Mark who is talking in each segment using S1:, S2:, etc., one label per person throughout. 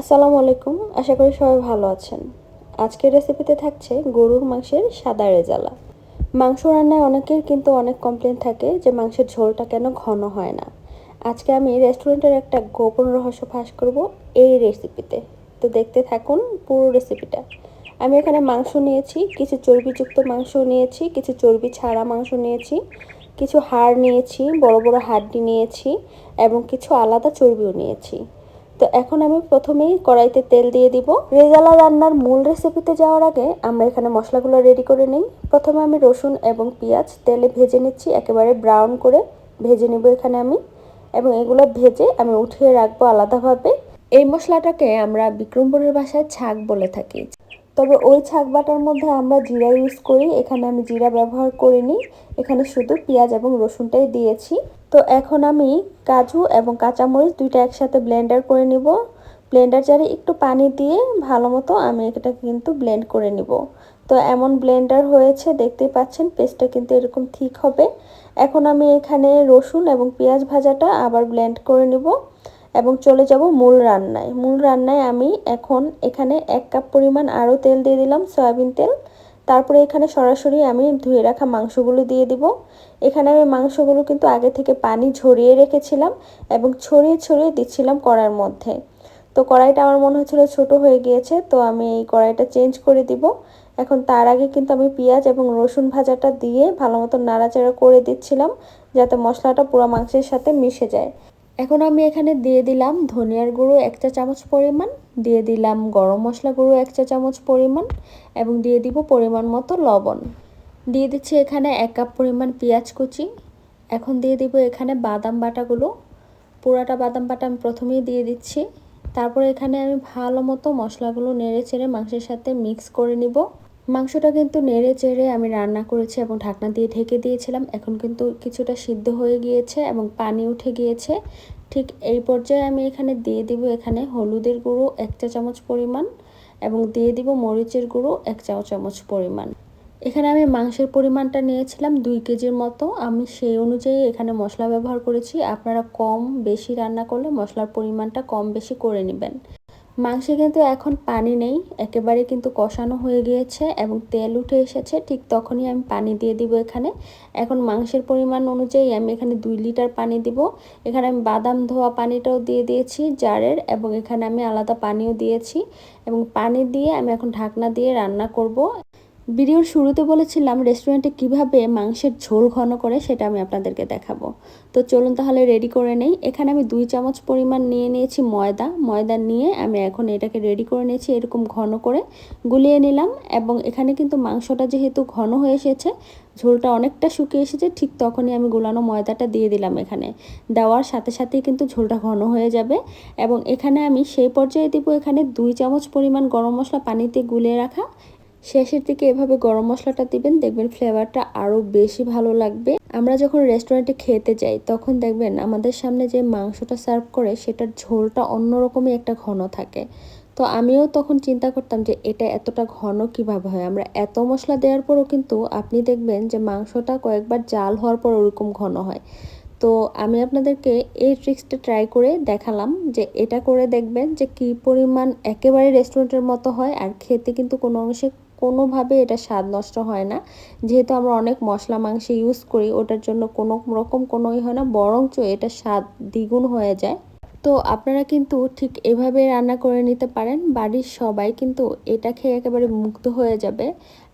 S1: আসসালামু আলাইকুম, আশা করি সবাই ভালো আছেন। আজকের রেসিপিতে থাকছে গরুর মাংসের সাদা রেজালা। মাংস রান্নায় অনেকের কিন্তু অনেক কমপ্লেন থাকে যে মাংসের ঝোলটা কেন ঘন হয় না। আজকে আমি রেস্টুরেন্টের একটা গোপন রহস্য ফাঁস করব এই রেসিপিতে। তো দেখতে থাকুন পুরো রেসিপিটা। আমি এখানে মাংস নিয়েছি, কিছু চর্বিযুক্ত মাংস নিয়েছি, কিছু চর্বি ছাড়া মাংস নিয়েছি, কিছু হাড় নিয়েছি, বড় বড় হাড্ডি নিয়েছি এবং কিছু আলাদা চর্বিও নিয়েছি। তো এখন আমি প্রথমেই কড়াইতে তেল দিয়ে দিব। রেজালা রান্নার মূল রেসিপিতে যাওয়ার আগে আমরা এখানে মশলাগুলো রেডি করে নিই। প্রথমে আমি রসুন এবং পেঁয়াজ তেলে ভেজে নিচ্ছি, একেবারে ব্রাউন করে ভেজে নিব এখানে আমি, এবং এগুলো ভেজে আমি উঠিয়ে রাখবো আলাদাভাবে। এই মশলাটাকে আমরা বিক্রমপুরের ভাষায় ছাক বলে থাকি, তবে ওই ছাক বাটার মধ্যে আমরা জিরা ইউজ করি। এখানে আমি জিরা ব্যবহার করিনি, এখানে শুধু পেঁয়াজ এবং রসুনটাই দিয়েছি। তো এখন আমি কাজু এবং কাঁচামরিচ দুইটা একসাথে ব্লেন্ডার করে নিব। ব্লেন্ডার জারে একটু পানি দিয়ে ভালো মতো আমি এটা কিন্তু ব্লেন্ড করে নিব। তো এমন ব্লেন্ডার হয়েছে, দেখতেই পাচ্ছেন পেস্টটা কিন্তু এরকম ঠিক হবে। এখন আমি এখানে রসুন এবং পেঁয়াজ ভাজাটা আবার ব্লেন্ড করে নিব এবং চলে যাব মূল রান্নায়। মূল রান্নায় আমি এখন এখানে 1 কাপ পরিমাণ আরও তেল দিয়ে দিলাম, সয়াবিন তেল। তারপরে এখানে সরাসরি আমি ধুয়ে রাখা মাংসগুলো দিয়ে দিব। এখানে আমি মাংসগুলো কিন্তু আগে থেকে পানি ঝরিয়ে রেখেছিলাম এবং ছড়িয়ে ছড়িয়ে দিচ্ছিলাম কড়াইয়ের মধ্যে। তো কড়াইটা আমার মনে হচ্ছিল ছোট হয়ে গিয়েছে, তো আমি এই কড়াইটা চেঞ্জ করে দিব। এখন তার আগে কিন্তু আমি পেঁয়াজ এবং রসুন ভাজাটা দিয়ে ভালো মতো নাড়াচাড়া করে দিচ্ছিলাম, যাতে মশলাটা পুরো মাংসের সাথে মিশে যায়। এখন আমি এখানে দিয়ে দিলাম ধনিয়ার গুঁড়ো 1 চা চামচ পরিমাণ, দিয়ে দিলাম গরম মশলা গুঁড়ো 1 চা চামচ পরিমাণ এবং দিয়ে দিব পরিমাণ মতো লবণ। দিয়ে দিচ্ছি এখানে 1 কাপ পরিমাণ পেঁয়াজ কুচি। এখন দিয়ে দিব এখানে বাদাম বাটাগুলো, পুরাটা বাদাম বাটা আমি প্রথমেই দিয়ে দিচ্ছি। তারপরে এখানে আমি ভালো মতো মশলাগুলো নেড়ে চেড়ে মাংসের সাথে মিক্স করে নিব। মাংসটা কিন্তু নেড়ে চেড়ে আমি রান্না করেছি এবং ঢাকনা দিয়ে ঢেকে দিয়েছিলাম। এখন কিন্তু কিছুটা সিদ্ধ হয়ে গিয়েছে এবং পানি উঠে গিয়েছে। ঠিক এই পর্যায়ে আমি এখানে দিয়ে দিব এখানে হলুদের গুঁড়ো 1 চা চামচ পরিমাণ এবং দিয়ে দিব মরিচের গুঁড়ো 1 চা চামচ পরিমাণ। এখানে আমি মাংসের পরিমাণটা নিয়েছিলাম 2 কেজির মতো, আমি সেই অনুযায়ী এখানে মশলা ব্যবহার করেছি। আপনারা কম বেশি রান্না করলে মশলার পরিমাণটা কম বেশি করে নেবেন। মাংসে কিন্তু এখন পানি নেই, একেবারে কিন্তু কষানো হয়ে গিয়েছে এবং তেল উঠে এসেছে। ঠিক তখনই আমি পানি দিয়ে দিব এখানে। এখন মাংসের পরিমাণ অনুযায়ী আমি এখানে 2 লিটার পানি দিব। এখানে আমি বাদাম ধোয়া পানিটাও দিয়ে দিয়েছি জারের, এবং এখানে আমি আলাদা পানিও দিয়েছি এবং পানি দিয়ে আমি এখন ঢাকনা দিয়ে রান্না করব। ভিডিওর শুরুতে বলেছিলাম রেস্টুরেন্টে কিভাবে মাংসের ঝোল ঘন করে, সেটা আমি আপনাদেরকে দেখাবো। তো চলুন তাহলে রেডি করে নেই। এখানে আমি 2 চামচ পরিমাণ নিয়ে নিয়েছি ময়দা নিয়ে আমি এখন এটাকে রেডি করে নিয়েছি, এরকম ঘন করে গুলিয়ে নিলাম। এবং এখানে কিন্তু মাংসটা যেহেতু ঘন হয়ে এসেছে, ঝোলটা অনেকটা শুকিয়ে এসেছে, ঠিক তখনই আমি গুলানো ময়দাটা দিয়ে দিলাম। এখানে দেওয়ার সাথে সাথেই কিন্তু ঝোলটা ঘন হয়ে যাবে। এবং এখানে আমি সেই পর্যায়ে দিব এখানে 2 চামচ পরিমাণ গরম মশলা পানিতে গুলিয়ে রাখা। শেষের দিকে এভাবে গরম মশলাটা দিবেন, দেখবেন ফ্লেভারটা আরও বেশি ভালো লাগবে। আমরা যখন রেস্টুরেন্টে খেতে যাই তখন দেখবেন আমাদের সামনে যে মাংসটা সার্ভ করে সেটার ঝোলটা অন্যরকমই একটা ঘন থাকে। তো আমিও তখন চিন্তা করতাম যে এটা এতটা ঘন কিভাবে হয়। আমরা এত মশলা দেওয়ার পরও কিন্তু আপনি দেখবেন যে মাংসটা কয়েকবার জাল হওয়ার পর ওরকম ঘন হয়। তো আমি আপনাদেরকে এই ট্রিক্সটা ট্রাই করে দেখালাম, যে এটা করে দেখবেন যে কি পরিমাণ একেবারে রেস্টুরেন্টের মতো হয়, আর খেতে কিন্তু কোনো অংশে কোনোভাবে এটা স্বাদ নষ্ট হয় না। যেহেতু আমরা অনেক মশলা মাংসে ইউজ করি, ওটার জন্য কোনো রকম কোনোই হয় না, বরঞ্চ এটা স্বাদ দ্বিগুণ হয়ে যায়। তো আপনারা কিন্তু ঠিক এভাবে রান্না করে নিতে পারেন, বাড়ির সবাই কিন্তু এটা খেয়ে একেবারে মুগ্ধ হয়ে যাবে।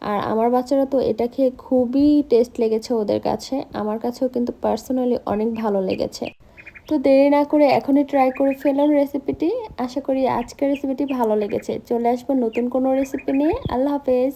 S1: আর আমার বাচ্চারা তো এটা খেয়ে খুবই টেস্ট লেগেছে ওদের কাছে, আমার কাছেও কিন্তু পার্সোনালি অনেক ভালো লেগেছে। তো দেরি না করে এখনই ট্রাই করে ফেলুন রেসিপিটি। আশা করি আজকের রেসিপিটি ভালো লেগেছে। চলে আসবো নতুন কোনো রেসিপি নিয়ে। আল্লাহ হাফেজ।